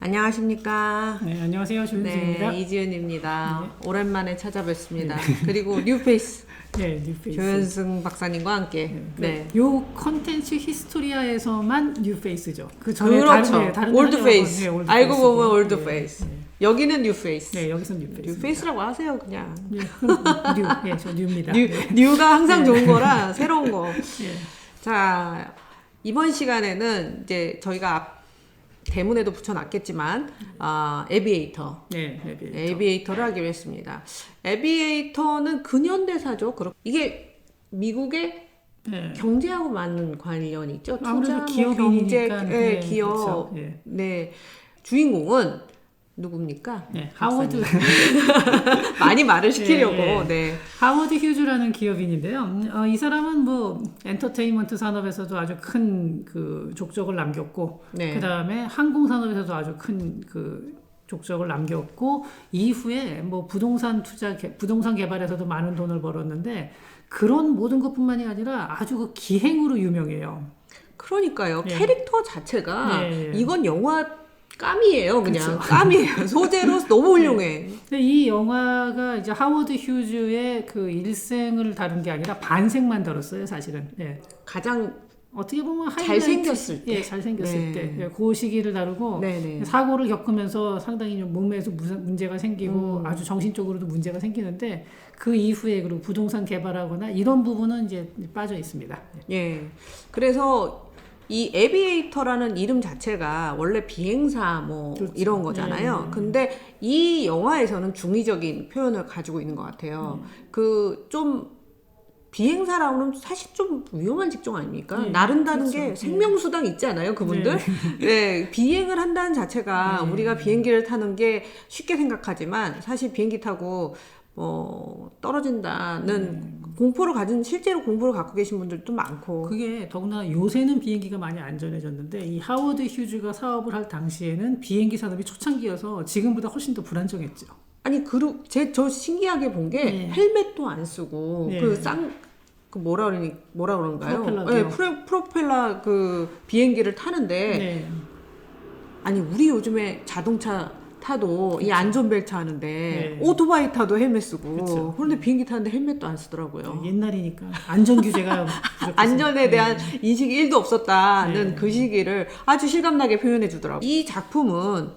안녕하십니까. 네, 안녕하세요. 조윤수입니다. 네, 이지은입니다. 네. 오랜만에 찾아뵙습니다. 그리고 뉴페이스 네, 뉴페이스. 조현승 박사님과 함께. 네. 요 컨텐츠 히스토리아에서만 뉴페이스죠. 그 전에 그렇죠. 다른 올드페이스. 네, 올드 알고 페이스고. 보면 올드페이스. 네. 여기는 뉴페이스. 네, 여기서 뉴페이스. 뉴페이스라고 하세요, 그냥. 네, 뉴, 예, 저 뉴입니다. 뉴가 항상 좋은 거라 새로운 거. 네. 자, 이번 시간에는 이제 저희가 대문에도 붙여놨겠지만 에비에이터. 네, 에비에이터를 하기로 했습니다. 에비에이터는 근현대사죠. 이게 미국의 네. 경제하고 많은 관련이 있죠. 아무래도 투자, 기업이니까. 경제, 네, 기업. 그렇죠. 네. 네, 주인공은 누굽니까? 네, 하워드 많이 말을 시키려고. 네, 네. 하워드 휴즈라는 기업인인데요. 이 사람은 뭐 엔터테인먼트 산업에서도 아주 큰 그 족적을 남겼고, 네. 그 다음에 항공 산업에서도 아주 큰 그 족적을 남겼고, 이후에 뭐 부동산 개발에서도 많은 돈을 벌었는데, 그런 모든 것뿐만이 아니라 아주 그 기행으로 유명해요. 그러니까요. 네. 캐릭터 자체가 네. 이건 영화 깜이에요, 그냥. 그쵸. 깜이에요. 소재로 너무 훌륭해. 근데 이 영화가 이제 하워드 휴즈의 그 일생을 다룬 게 아니라 반생만 다뤘어요, 사실은. 예. 가장 어떻게 보면 잘생겼을 때. 예, 잘생겼을 네. 때. 예, 그 시기를 다루고 네네. 사고를 겪으면서 상당히 좀 몸에서 문제가 생기고 아주 정신적으로도 문제가 생기는데 그 이후에 그리고 부동산 개발하거나 이런 부분은 이제 빠져 있습니다. 예. 그래서 이 에비에이터라는 이름 자체가 원래 비행사 뭐 그렇죠. 이런 거잖아요. 네. 근데 이 영화에서는 중의적인 표현을 가지고 있는 것 같아요. 그 좀 비행사라고 하면 사실 좀 위험한 직종 아닙니까? 네, 나른다는 그렇죠. 게 생명수당 있지 않아요, 그분들? 네, 비행을 한다는 자체가 네. 우리가 비행기를 타는 게 쉽게 생각하지만 사실 비행기 타고 떨어진다는 공포를 실제로 공포를 갖고 계신 분들도 많고. 그게 더구나 요새는 비행기가 많이 안전해졌는데 이 하워드 휴즈가 사업을 할 당시에는 비행기 산업이 초창기여서 지금보다 훨씬 더 불안정했죠. 아니, 저 신기하게 본 게 네. 헬멧도 안 쓰고 네. 뭐라 그런가요? 프로펠러죠. 네, 프로펠러 그 비행기를 타는데 네. 아니 우리 요즘에 자동차 타도 이 안전벨트 하는데 네. 오토바이 타도 헬멧 쓰고 그쵸. 그런데 비행기 타는데 헬멧도 안 쓰더라고요. 옛날이니까 안전 규제가 안전에 대한 인식이 1도 없었다는 네. 그 시기를 아주 실감나게 표현해 주더라고요. 이 작품은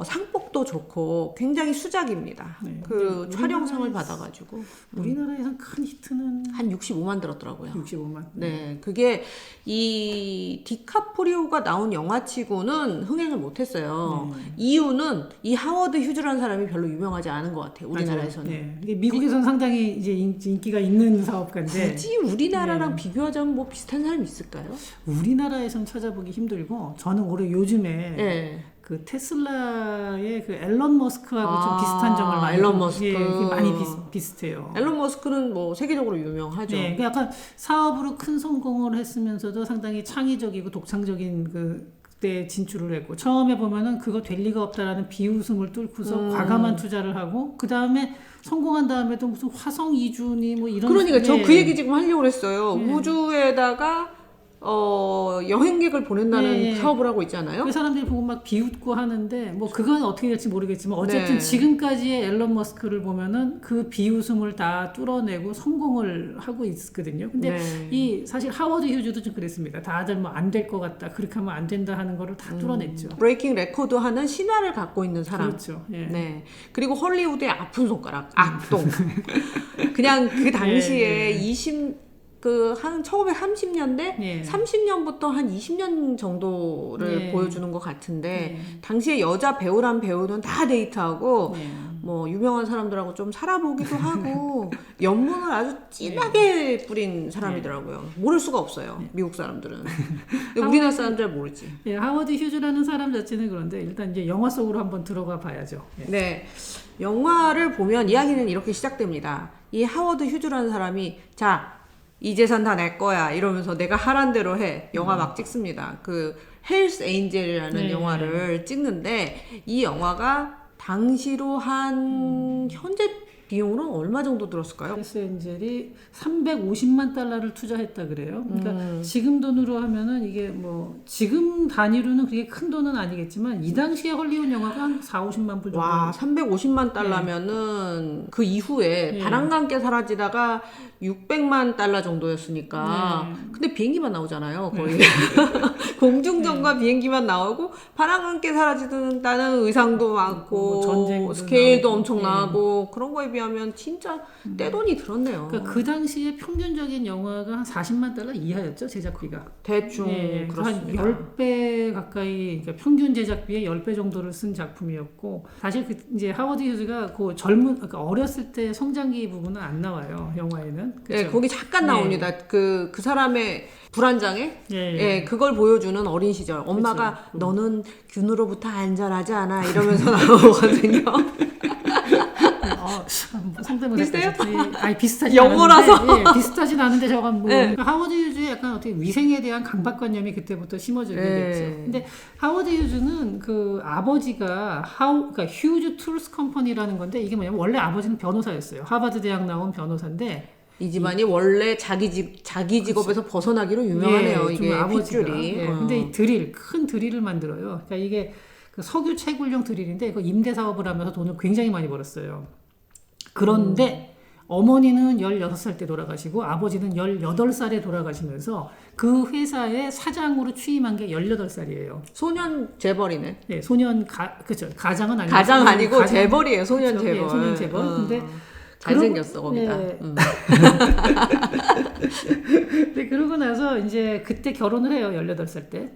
상복도 좋고 굉장히 수작입니다. 네. 그 촬영상을 받아가지고 우리나라에선 큰 히트는 한 65만 들었더라고요. 65만. 네, 그게 이 디카프리오가 나온 영화치고는 흥행을 못했어요. 이유는 이 하워드 휴즈라는 사람이 별로 유명하지 않은 것 같아요. 우리나라에서는. 네. 이게 미국에서는 상당히 이제 인기가 있는 사업가인데 굳이 우리나라랑 비교하자면 뭐 비슷한 사람이 있을까요? 우리나라에선 찾아보기 힘들고 저는 올해 요즘에 네. 그 테슬라의 그 앨런 머스크하고 좀 비슷한 점을 많이 앨런 머스크. 예, 그게 많이 비슷해요. 앨런 머스크는 뭐 세계적으로 유명하죠. 네, 그 약간 사업으로 큰 성공을 했으면서도 상당히 창의적이고 독창적인 그때 진출을 했고 처음에 보면은 그거 될 리가 없다라는 비웃음을 뚫고서 과감한 투자를 하고 그 다음에 성공한 다음에도 무슨 화성 이주니 뭐 이런 그러니까 저 네. 그 얘기 지금 하려고 그랬어요. 우주에다가 여행객을 보낸다는 네. 사업을 하고 있잖아요. 그 사람들이 보고 막 비웃고 하는데 뭐 그건 어떻게 될지 모르겠지만 어쨌든 네. 지금까지의 앨런 머스크를 보면은 그 비웃음을 다 뚫어내고 성공을 하고 있거든요. 근데 네. 이 사실 하워드 휴즈도 좀 그랬습니다. 다들 뭐 안 될 것 같다, 그렇게 하면 안 된다 하는 거를 다 뚫어냈죠. 브레이킹 레코드 하는 신화를 갖고 있는 사람. 그렇죠. 예. 네. 그리고 헐리우드의 아픈 손가락, 악동. 그냥 그 당시에 네. 1930년대? 네. 30년부터 한 20년 정도를 네. 보여주는 것 같은데, 네. 당시에 여자 배우란 배우는 다 데이트하고, 네. 뭐, 유명한 사람들하고 좀 살아보기도 하고, 연문을 아주 진하게 뿌린 사람이더라고요. 모를 수가 없어요, 미국 사람들은. 근데 우리나라 사람들은 모르지. 예, 하워드 휴즈라는 사람 자체는 그런데 일단 이제 영화 속으로 한번 들어가 봐야죠. 예. 네. 영화를 보면 이야기는 이렇게 시작됩니다. 이 하워드 휴즈라는 사람이, 자, 이 재산 다 내 거야. 이러면서 내가 하란 대로 해. 영화 막 찍습니다. 그, 헬스 에인젤이라는 네. 영화를 찍는데, 이 영화가 당시로 한, 현재 비용은 얼마 정도 들었을까요? 헬스 엔젤이 350만 달러를 투자했다 그래요. 그러니까 지금 돈으로 하면은 이게 뭐 지금 단위로는 그게 큰 돈은 아니겠지만 이 당시에 헐리우드 영화가 한 4, 50만 불 정도. 와, 350만 달러면은 그 이후에 바람과 함께 사라지다가 600만 달러 정도였으니까. 근데 비행기만 나오잖아요, 거의. 공중전과 비행기만 나오고 바람과 함께 사라지다는 의상도 많고 전쟁도 스케일도 나오고. 엄청나고 그런 거에 비하면 진짜 떼돈이 들었네요. 그러니까 그 당시에 평균적인 영화가 한 40만 달러 이하였죠, 제작비가. 대충 한 그렇습니다. 10배 가까이, 그러니까 평균 제작비의 10배 정도를 쓴 작품이었고, 사실 그 이제 하워드 휴즈가 그 그러니까 어렸을 때 성장기 부분은 안 나와요, 영화에는. 네, 그쵸? 거기 잠깐 나옵니다. 그 사람의 불안장애? 예, 그걸 보여주는 어린 시절. 엄마가 너는 균으로부터 안전하지 않아 이러면서 나오거든요. 상대모사 비슷해요? 아니 비슷하지 영어라서. 않은데, 예, 비슷하진 않은데 저건 뭐 네. 하워드 휴즈의 약간 어떻게 위생에 대한 강박관념이 그때부터 심어지게 네. 됐죠. 근데 하워드 휴즈는 그 아버지가 그러니까 휴즈 툴스 컴퍼니라는 건데 이게 뭐냐면 원래 아버지는 변호사였어요. 하버드 대학 나온 변호사인데 이 집안이 원래 자기 직업에서 벗어나기로 유명하네요. 예, 이게 좀 아버지가. 핏줄이. 예, 근데 이 큰 드릴을 만들어요. 그러니까 이게 그 석유 채굴용 드릴인데 그 임대 사업을 하면서 돈을 굉장히 많이 벌었어요. 그런데 어머니는 16살 때 돌아가시고 아버지는 18살에 돌아가시면서 그 회사의 사장으로 취임한 게 18살이에요. 소년 재벌이네. 네, 그렇죠. 가장은 아니고 가장 아니고 재벌이에요. 소년 그렇죠. 재벌. 예, 소년 재벌. 근데 잘생겼어 거기다. 네. 근데 그러고 나서 이제 그때 결혼을 해요. 18살 때.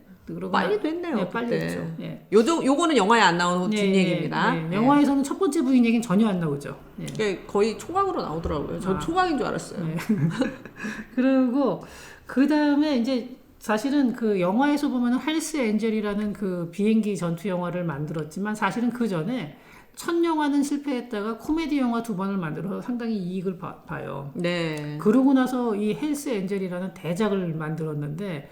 빨리 됐네요. 네, 빨리 그때. 됐죠. 예. 요거는 영화에 안 나오는 뒷얘기입니다. 예. 영화에서는 첫 번째 부인 얘기는 전혀 안 나오죠. 예. 이게 거의 총각으로 나오더라고요. 전 총각인 줄 알았어요. 네. 그리고 그 다음에 이제 사실은 그 영화에서 보면은 헬스 엔젤이라는 그 비행기 전투 영화를 만들었지만 사실은 그 전에 첫 영화는 실패했다가 코미디 영화 2번을 만들어서 상당히 이익을 봐요. 네. 그러고 나서 이 헬스 엔젤이라는 대작을 만들었는데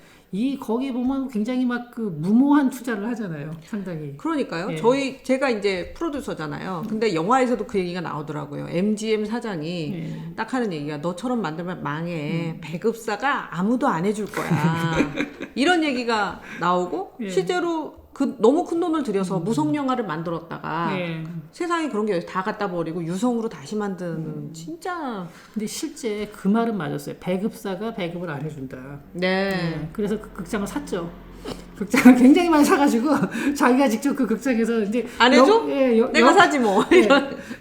거기 보면 굉장히 막 그 무모한 투자를 하잖아요. 상당히. 그러니까요. 예. 제가 이제 프로듀서잖아요. 근데 영화에서도 그 얘기가 나오더라고요. MGM 사장이 예. 딱 하는 얘기가 너처럼 만들면 망해. 배급사가 아무도 안 해줄 거야. 이런 얘기가 나오고 예. 실제로 너무 큰 돈을 들여서 무성 영화를 만들었다가 예. 세상에 그런 게 다 갖다 버리고 유성으로 다시 만드는 진짜 근데 실제 그 말은 맞았어요. 배급사가 배급을 안 해준다. 네. 그래서 그 극장을 샀죠. 극장을 굉장히 많이 사가지고 자기가 직접 그 극장에서 이제 안 해줘? 내가 사지 뭐. 예,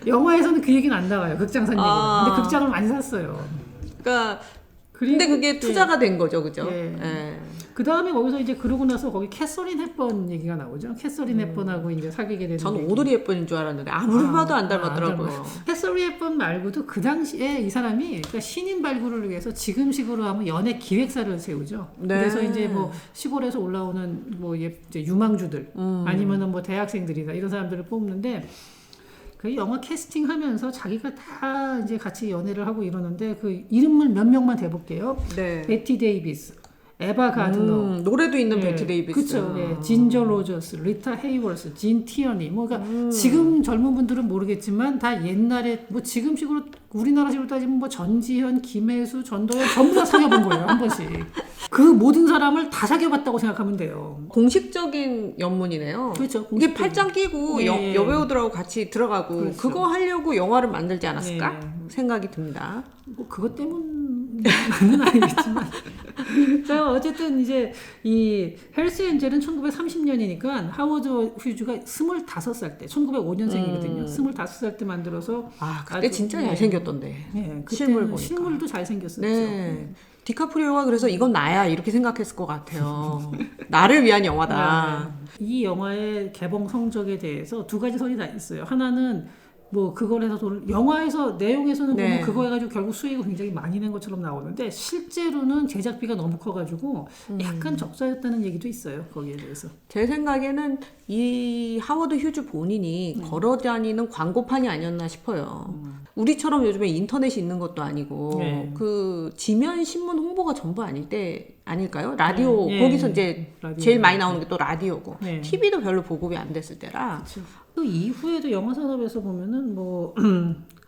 영화에서는 그 얘기는 안 나와요. 극장 산 얘기는. 근데 극장을 많이 샀어요. 그러니까 그리고, 근데 그게 투자가 된 거죠, 그죠? 예. 예. 그 다음에 거기서 이제 그러고 나서 거기 캐서린 헵번 얘기가 나오죠. 캐서린 헵번하고 이제 사귀게 되는. 전 얘기. 오드리 헵번인 줄 알았는데 아무리 봐도 안 닮았더라고요. 캐서린 헵번 말고도 그 당시에 이 사람이 그러니까 신인 발굴을 위해서 지금식으로 하면 연예 기획사를 세우죠. 네. 그래서 이제 뭐 시골에서 올라오는 뭐 이제 유망주들 아니면은 뭐 대학생들이나 이런 사람들을 뽑는데. 그 영화 캐스팅하면서 자기가 다 이제 같이 연애를 하고 이러는데 그 이름을 몇 명만 대볼게요. 네. 베티 데이비스, 에바 가드너, 노래도 있는 예, 베티 데이비스. 그렇죠. 예, 진저 로저스, 리타 헤이워스, 진 티어니. 뭐 그러니까 지금 젊은 분들은 모르겠지만 다 옛날에 뭐 지금식으로 우리나라식으로 따지면 뭐 전지현, 김혜수, 전도연 전부 다 사귀어본 거예요 한 번씩. 그 모든 사람을 다 사귀어봤다고 생각하면 돼요. 공식적인 연문이네요. 그렇죠. 이게 팔짱 끼고 예. 여배우들하고 같이 들어가고 그렇죠. 그거 하려고 영화를 만들지 않았을까 예. 생각이 듭니다. 뭐 그것 때문은 아니겠지만. 자, 어쨌든 이제 이 헬스 엔젤은 1930년이니까 하워드 휴즈가 25살 때, 1905년생이거든요. 25살 때 만들어서 그때 아주, 진짜 예. 잘생겼던데. 네, 실물 보니까. 실물도 잘생겼었죠. 네. 디카프리오가 그래서 이건 나야 이렇게 생각했을 것 같아요. 나를 위한 영화다. 이 영화의 개봉 성적에 대해서 두 가지 설이 다 있어요. 하나는 뭐 그걸 해서 영화에서 내용에서는 네. 보면 그거 해가지고 결국 수익을 굉장히 많이 낸 것처럼 나오는데 실제로는 제작비가 너무 커가지고 약간 적자였다는 얘기도 있어요. 거기에 대해서. 제 생각에는 이 하워드 휴즈 본인이 걸어다니는 광고판이 아니었나 싶어요. 우리처럼 요즘에 인터넷이 있는 것도 아니고 네. 그 지면 신문 홍보가 전부 아닐 때 아닐까요? 라디오 네. 거기서 이제 라디오. 제일 많이 나오는 게 또 라디오고 네. TV도 별로 보급이 안 됐을 때라 그 이후에도 영화 산업에서 보면은 뭐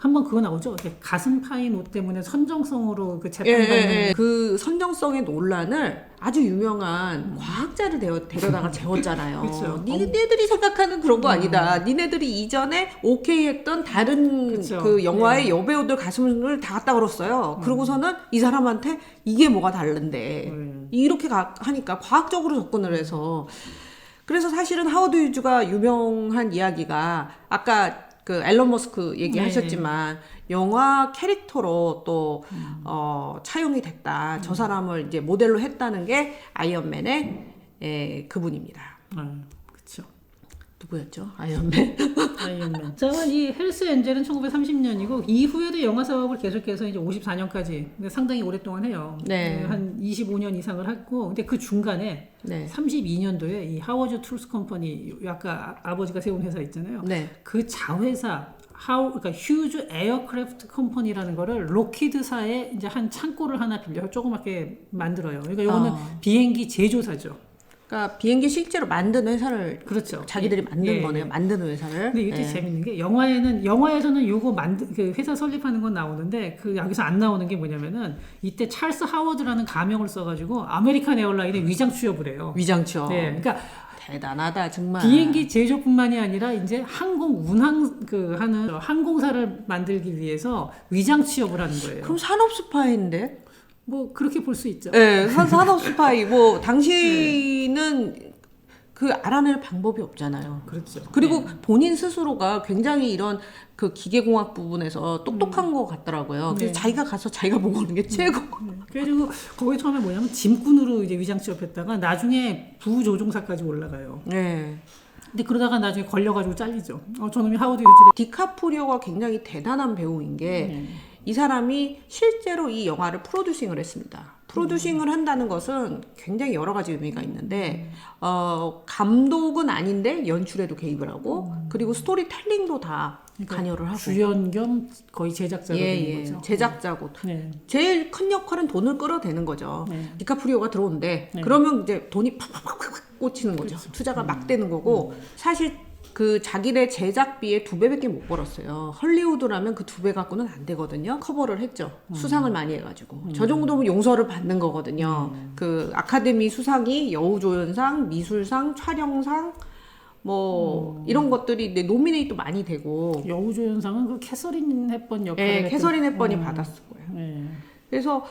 한번 그거 나오죠. 가슴 파인 옷 때문에 선정성으로 그 재판받는 그 선정성의 논란을 아주 유명한 과학자를 데려다가 재웠잖아요. 그쵸. 니네들이 생각하는 그런 거 아니다. 니네들이 이전에 오케이 했던 다른 그쵸. 그 영화의 여배우들 가슴을 다 갖다 걸었어요. 그러고서는 이 사람한테 이게 뭐가 다른데 이렇게 하니까 과학적으로 접근을 해서 그래서 사실은 하워드 휴즈가 유명한 이야기가 아까 그 앨런 머스크 얘기하셨지만 영화 캐릭터로 또 차용이 됐다. 저 사람을 이제 모델로 했다는 게 아이언맨의 그분입니다. 그렇죠. 누구였죠? 아이언맨. 아이언맨. 자, 이 헬스 엔젤은 1930년이고 이후에도 영화 사업을 계속해서 이제 54년까지 상당히 오랫동안 해요. 네. 한 25년 이상을 했고, 근데 그 중간에 네. 32년도에 이 하워드 트루스 컴퍼니, 아까 아버지가 세운 회사 있잖아요. 네. 그 자회사 그러니까 휴즈 에어크래프트 컴퍼니라는 거를 로키드사에 이제 한 창고를 하나 빌려 조그맣게 만들어요. 그러니까 이거는 비행기 제조사죠. 그러니까 비행기 실제로 만든 회사를 그렇죠. 자기들이 만든 거네요. 만드는 회사를. 근데 이것도 재밌는 게 영화에서는 요거 그 회사 설립하는 건 나오는데 그 여기서 안 나오는 게 뭐냐면은 이때 찰스 하워드라는 가명을 써가지고 아메리칸 에어라인에 위장 취업을 해요. 위장 취업. 네, 그러니까 대단하다 정말. 비행기 제조뿐만이 아니라 이제 항공 운항 하는 항공사를 만들기 위해서 위장 취업을 하는 거예요. 그럼 산업 스파이인데? 뭐 그렇게 볼 수 있죠. 네, 산업 스파이. 뭐 당신은 그 알아낼 방법이 없잖아요. 그렇죠. 그리고 본인 스스로가 굉장히 이런 그 기계공학 부분에서 똑똑한 것 같더라고요. 그래서 자기가 가서 자기가 보고 오는 게 최고. 그리고 거기 처음에 뭐냐면 짐꾼으로 이제 위장 취업했다가 나중에 부조종사까지 올라가요. 네. 근데 그러다가 나중에 걸려가지고 잘리죠. 저놈이 하워드 휴즈. 디카프리오가 굉장히 대단한 배우인 게 이 사람이 실제로 이 영화를 프로듀싱을 했습니다. 프로듀싱을 한다는 것은 굉장히 여러 가지 의미가 있는데 감독은 아닌데 연출에도 개입을 하고 그리고 스토리텔링도 다 관여를 하고 주연 겸 거의 제작자가 되는 거죠. 제작자고 네. 제일 큰 역할은 돈을 끌어대는 거죠. 디카프리오가 들어오는데 그러면 이제 돈이 팍팍팍팍 꽂히는 거죠. 투자가 막 되는 거고 사실 그 자기네 제작비의 2배밖에 못 벌었어요. 헐리우드라면 그 2배 갖고는 안 되거든요. 커버를 했죠. 수상을 많이 해가지고. 저 정도면 용서를 받는 거거든요. 그 아카데미 수상이 여우조연상, 미술상, 촬영상 뭐 이런 것들이 노미네이트 많이 되고. 여우조연상은 그 캐서린 헵번 역할을 캐서린 헵번이 받았을 거예요. 그래서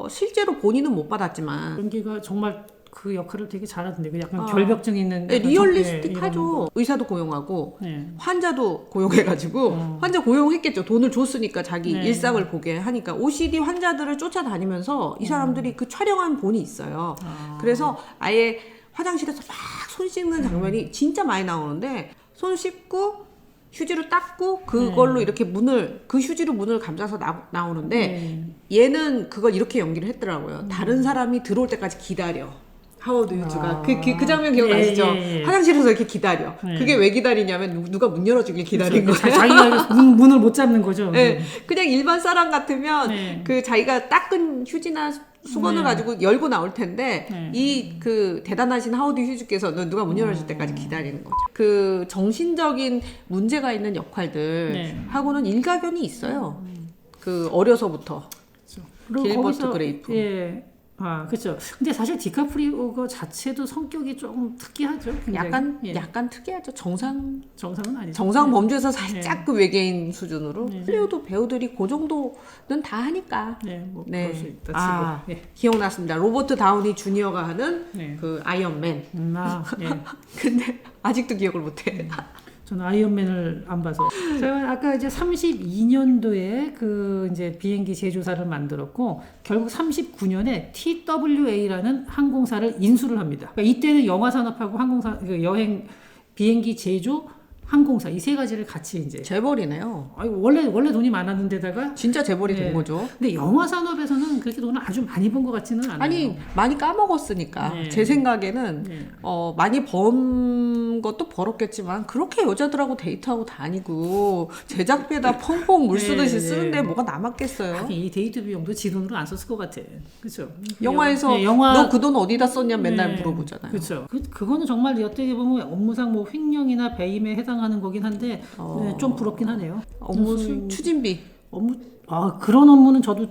실제로 본인은 못 받았지만 연기가 정말 그 역할을 되게 잘하던데 그 약간 결벽증 있는 리얼리스틱하죠. 의사도 고용하고 환자도 고용해가지고 환자 고용했겠죠. 돈을 줬으니까 자기 일상을 보게 하니까 OCD 환자들을 쫓아다니면서 이 사람들이 그 촬영한 본이 있어요. 그래서 아예 화장실에서 막 손 씻는 장면이 진짜 많이 나오는데 손 씻고 휴지로 닦고 그걸로 이렇게 그 휴지로 문을 감싸서 나오는데 얘는 그걸 이렇게 연기를 했더라고요. 다른 사람이 들어올 때까지 기다려. 하워드 휴즈가 그 장면 기억나시죠? 화장실에서 이렇게 기다려. 그게 왜 기다리냐면 누가 문 열어주길 기다린 거예요. 자기가 문을 못 잡는 거죠. 그냥 일반 사람 같으면 그 자기가 닦은 휴지나 수건을 가지고 열고 나올 텐데 이 그 대단하신 하워드 휴즈께서는 누가 문 열어줄 때까지 기다리는 거죠. 그 정신적인 문제가 있는 역할들 하고는 일가견이 있어요. 그 어려서부터 길버트 그레이프. 그렇죠. 근데 사실 디카프리오 자체도 성격이 좀 특이하죠. 굉장히. 약간 특이하죠. 정상은 아니죠. 정상 범주에서 살짝 그 외계인 수준으로. 헐리우드 배우들이 그 정도는 다 하니까. 그럴 수 있다 치고. 기억났습니다. 로버트 다우니 주니어가 하는 그 아이언맨. 근데 아직도 기억을 못해. 저는 아이언맨을 안 봐서. 제가 아까 이제 32년도에 그 이제 비행기 제조사를 만들었고 결국 39년에 TWA라는 항공사를 인수를 합니다. 그러니까 이때는 영화 산업하고 항공사 여행 비행기 제조 항공사 이 세 가지를 같이 이제 재벌이네요. 원래 돈이 많았는데다가 진짜 재벌이 된 거죠. 근데 영화 산업에서는 그렇게 돈을 아주 많이 번 것 같지는 않아요. 아니 많이 까먹었으니까 제 생각에는 많이 번 것도 벌었겠지만 그렇게 여자들하고 데이트하고 다니고 제작비에다 펑펑 물 쓰듯이 쓰는데 뭐가 남았겠어요. 이 데이트 비용도 지 돈으로 안 썼을 것 같아. 그렇죠. 영화에서 너 그 돈 어디다 썼냐 맨날 물어보잖아요. 그렇죠. 그거는 정말 어떻게 보면 업무상 뭐 횡령이나 배임에 해당 해당하는 거긴 한데 네, 좀 부럽긴 하네요. 업무 추진비. 업무 그런 업무는 저도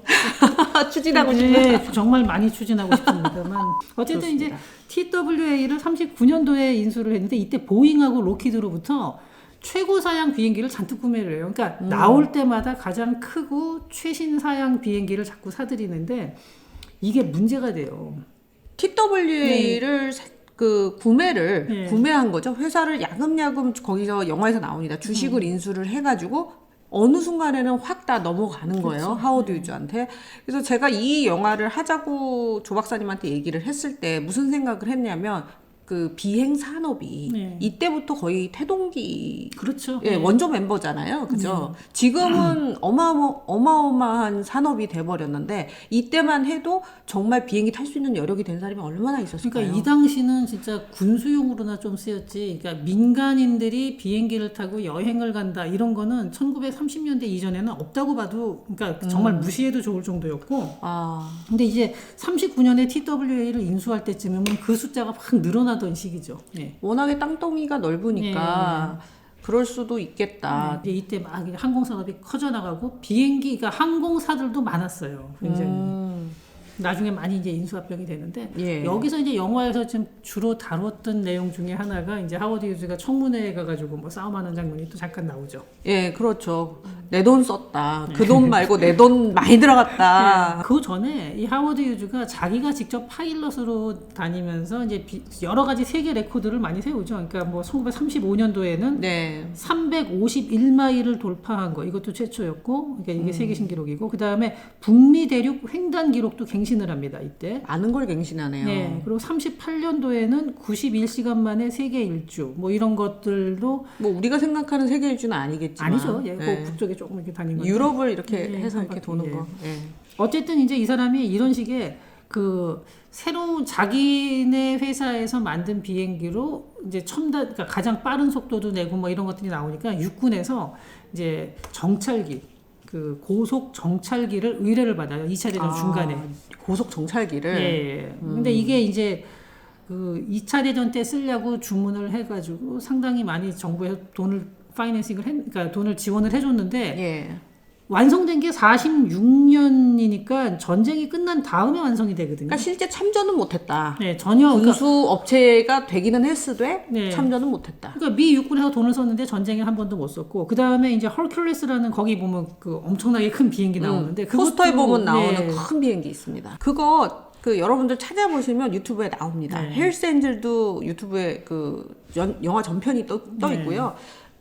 추진하고 네, 싶다. 정말 많이 추진하고 싶습니다만 어쨌든 좋습니다. 이제 TWA를 39년도에 인수를 했는데 이때 보잉하고 로키드로부터 최고 사양 비행기를 잔뜩 구매를 해요. 그러니까 나올 때마다 가장 크고 최신 사양 비행기를 자꾸 사들이는데 이게 문제가 돼요. TWA를 그 구매를 네. 구매한 거죠. 회사를 야금야금 거기서 영화에서 나옵니다. 주식을 인수를 해가지고 어느 순간에는 확 다 넘어가는 거예요. 하워드 유즈한테. 그래서 제가 이 영화를 하자고 조 박사님한테 얘기를 했을 때 무슨 생각을 했냐면 그 비행 산업이 네. 이때부터 거의 태동기 그렇죠. 예, 원조 멤버잖아요. 그죠? 지금은 어마어마한 산업이 돼버렸는데, 이때만 해도 정말 비행기 탈 수 있는 여력이 된 사람이 얼마나 있었을까요? 그러니까 이 당시는 진짜 군수용으로나 좀 쓰였지. 그러니까 민간인들이 비행기를 타고 여행을 간다 이런 거는 1930년대 이전에는 없다고 봐도 그러니까 정말 무시해도 좋을 정도였고. 근데 이제 39년에 TWA를 인수할 때쯤이면 그 숫자가 확 늘어나던 시기죠. 네. 워낙에 땅덩이가 넓으니까 그럴 수도 있겠다. 이제 이때 막 항공 산업이 커져 나가고 비행기, 그러니까 항공사들도 많았어요. 굉장히. 나중에 많이 이제 인수합병이 되는데 예. 여기서 이제 영화에서 지금 주로 다뤘던 내용 중에 하나가 이제 하워드 휴즈가 청문회에 가가지고 뭐 싸움하는 장면이 또 잠깐 나오죠. 예, 그렇죠. 내 돈 썼다. 그 돈 말고 내 돈 많이 들어갔다. 그 전에 이 하워드 휴즈가 자기가 직접 파일럿으로 다니면서 이제 여러 가지 세계 레코드를 많이 세우죠. 그러니까 뭐 1935년도에는 네. 351마일을 돌파한 거 이것도 최초였고, 그러니까 이게 세계 신기록이고, 그 다음에 북미 대륙 횡단 기록도 갱신을 합니다. 이때. 아는 걸 갱신하네요. 네. 그리고 38년도에는 91시간 만에 세계 일주 뭐 이런 것들도 뭐 우리가 생각하는 세계 일주는 아니겠지만 아니죠. 예, 네. 그 북쪽에 조금 이렇게 다닌 건데. 유럽을 이렇게 예, 해서 한 이렇게 바퀴, 도는 예. 거. 예. 어쨌든 이제 이 사람이 이런 식의 그 새로운 자기네 회사에서 만든 비행기로 이제 첨단, 그러니까 가장 빠른 속도도 내고 뭐 이런 것들이 나오니까 육군에서 이제 정찰기, 그 고속 정찰기를 의뢰를 받아요. 2차 대전 중간에. 고속 정찰기를. 예. 근데 이게 이제 그 2차 대전 때 쓰려고 주문을 해가지고 상당히 많이 정부에서 돈을 그러니까 돈을 지원을 해줬는데 예. 완성된 게 46년이니까 전쟁이 끝난 다음에 완성이 되거든요. 그러니까 실제 참전은 못했다. 네, 전혀. 군수 업체가 되기는 했으되 네. 참전은 못했다. 그러니까 미 육군에서 돈을 썼는데 전쟁에 한 번도 못 썼고, 그 다음에 이제 헐큘리스라는 거기 보면 그 엄청나게 큰 비행기 나오는데 포스터에 그것도- 보면 나오는 네. 큰 비행기 있습니다. 그거 그 여러분들 찾아보시면 유튜브에 나옵니다. 네. 헬스 엔젤도 유튜브에 그 영화 전편이 떠 네. 있고요.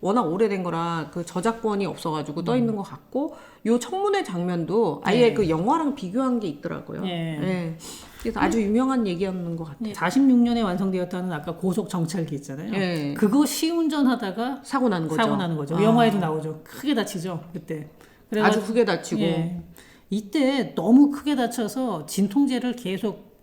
워낙 오래된 거라 그 저작권이 없어가지고 떠 있는 것 같고, 요 청문회 장면도 아예 네. 그 영화랑 비교한 게 있더라고요. 네. 네. 그래서 아주 유명한 얘기였는 것 같아요. 46년에 완성되었다는 아까 고속 정찰기 있잖아요. 네. 그거 시운전하다가 사고 난 거죠. 사고 나는 거죠. 아. 영화에도 나오죠. 크게 다치죠 그때. 아주 크게 다치고. 예. 이때 너무 크게 다쳐서 진통제를 계속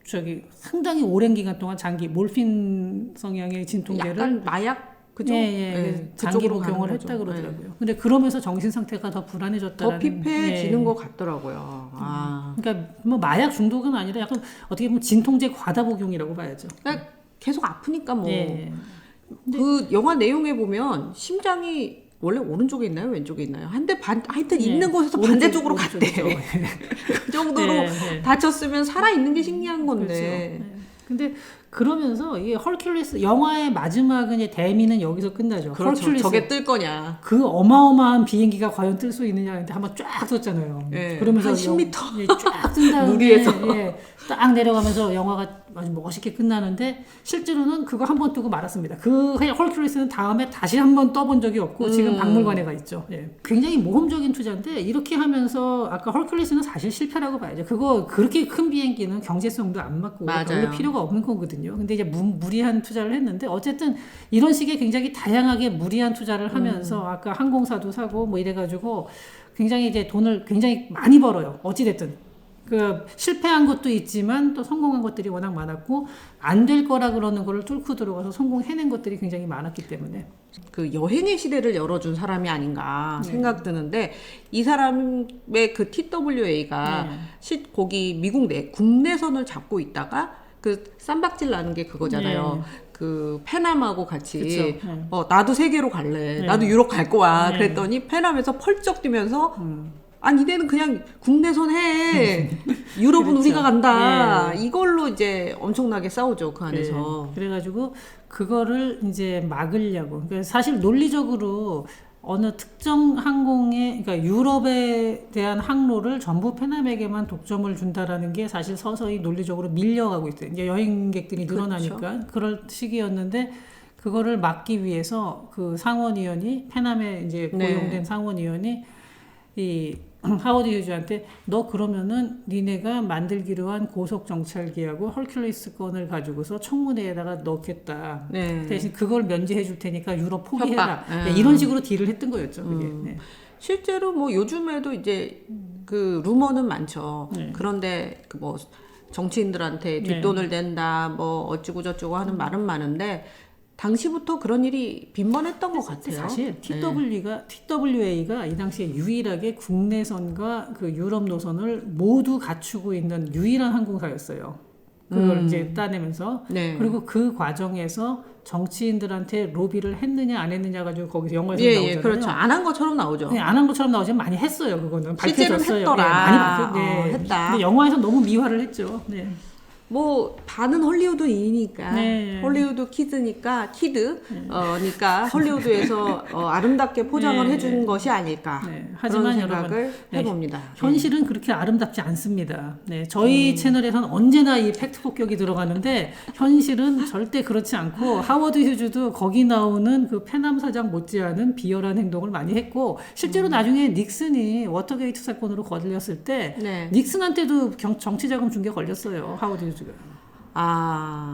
상당히 오랜 기간 동안 장기 몰핀 성향의 진통제를 약간 마약 그죠? 예, 장기 그쪽으로 가는 복용을 거죠. 했다 그러더라고요. 근데 그러면서 정신 상태가 더 불안해졌다는. 더 피폐해지는 예. 것 같더라고요. 아. 그러니까 뭐 마약 중독은 아니라 약간 어떻게 보면 진통제 과다 복용이라고 봐야죠. 그러니까 계속 아프니까 뭐. 예. 그 영화 내용에 보면 심장이 원래 오른쪽에 있나요? 왼쪽에 있나요? 한 대 하여튼 예. 있는 곳에서 오른쪽, 반대쪽으로 오른쪽이죠. 갔대. 그 정도로 예, 예. 다쳤으면 살아있는 게 신기한 그렇죠. 건데. 예. 근데 그러면서 이게 헐큘리스 영화의 마지막은 이제 대미는 여기서 끝나죠. 그렇죠. 헐큘리스. 저게 뜰 거냐. 그 어마어마한 비행기가 과연 뜰 수 있느냐 했는데 한번 쫙 떴잖아요. 예, 그러면서 한 10m. 쫙뜬 다음에 무리해서. 딱 내려가면서 영화가 아주 멋있게 끝나는데 실제로는 그거 한 번 뜨고 말았습니다. 그 헐큘리스는 다음에 다시 한 번 떠본 적이 없고 지금 박물관에 가 있죠. 예. 굉장히 모험적인 투자인데 이렇게 하면서 아까 헐큘리스는 사실 실패라고 봐야죠. 그거 그렇게 큰 비행기는 경제성도 안 맞고 맞아요. 별로 필요가 없는 거거든요. 근데 이제 무리한 투자를 했는데 어쨌든 이런 식의 굉장히 다양하게 무리한 투자를 하면서 아까 항공사도 사고 뭐 이래가지고 굉장히 이제 돈을 굉장히 많이 벌어요. 어찌됐든. 그 실패한 것도 있지만 또 성공한 것들이 워낙 많았고 안 될 거라 그러는 거를 뚫고 들어가서 성공해낸 것들이 굉장히 많았기 때문에 그 여행의 시대를 열어준 사람이 아닌가 생각 드는데, 이 사람의 그 TWA가 거기 미국 국내선을 잡고 있다가 그 쌈박질 나는 게 그거잖아요. 그 페남하고 같이 그쵸. 네. 나도 세계로 갈래. 네. 나도 유럽 갈 거야. 네. 그랬더니 페남에서 펄쩍 뛰면서 아니 니네는 그냥 국내선 해. 유럽은 그렇죠. 우리가 간다. 네. 이걸로 이제 엄청나게 싸우죠 그 안에서. 네. 그래가지고 그거를 이제 막으려고. 그러니까 사실 논리적으로 어느 특정 항공의 그러니까 유럽에 대한 항로를 전부 페남에게만 독점을 준다라는 게 사실 서서히 논리적으로 밀려가고 있어요. 이제 여행객들이 늘어나니까 그럴 시기였는데 그거를 막기 위해서 그 상원의원이 페남에 이제 고용된 네. 상원의원이 이 하워드 휴즈한테 너 그러면은 니네가 만들기로 한 고속 정찰기하고 헐큘리스 건을 가지고서 청문회에다가 넣겠다. 네. 대신 그걸 면제해 줄 테니까 유럽 포기해라. 협박. 네, 이런 식으로 딜을 했던 거였죠. 그게. 네. 실제로 뭐 요즘에도 이제 그 루머는 많죠. 네. 그런데 그 뭐 정치인들한테 뒷돈을 댄다, 뭐 어찌고 저찌고 하는 말은 많은데 당시부터 그런 일이 빈번했던 것 같아요. 사실 TWA가 이 당시에 유일하게 국내선과 그 유럽 노선을 모두 갖추고 있는 유일한 항공사였어요. 그걸 이제 따내면서 네. 그리고 그 과정에서 정치인들한테 로비를 했느냐 안 했느냐 가지고 거기서 영화에서 예, 나오잖아요. 예, 그렇죠. 안 한 것처럼 나오죠. 네, 안 한 것처럼 나오지만 많이 했어요. 그거는 실제로는 밝혀졌어요. 했더라. 네, 많이 밝혀. 했다. 근데 영화에서 너무 미화를 했죠. 네. 뭐 반은 헐리우드인이니까 네. 헐리우드 키드니까 그러니까 헐리우드에서 아름답게 포장을 네. 해준 것이 아닐까 네. 그런 하지만 생각을 여러분, 해봅니다. 현실은 그렇게 아름답지 않습니다. 네, 저희 채널에서는 언제나 이 팩트 폭격이 들어가는데 현실은 절대 그렇지 않고 하워드 휴즈도 거기 나오는 그 페남 사장 못지않은 비열한 행동을 많이 했고 실제로 나중에 닉슨이 워터게이트 사건으로 거들렸을 때 네. 닉슨한테도 정치자금 준 게 걸렸어요. 하워드 휴즈가. 아.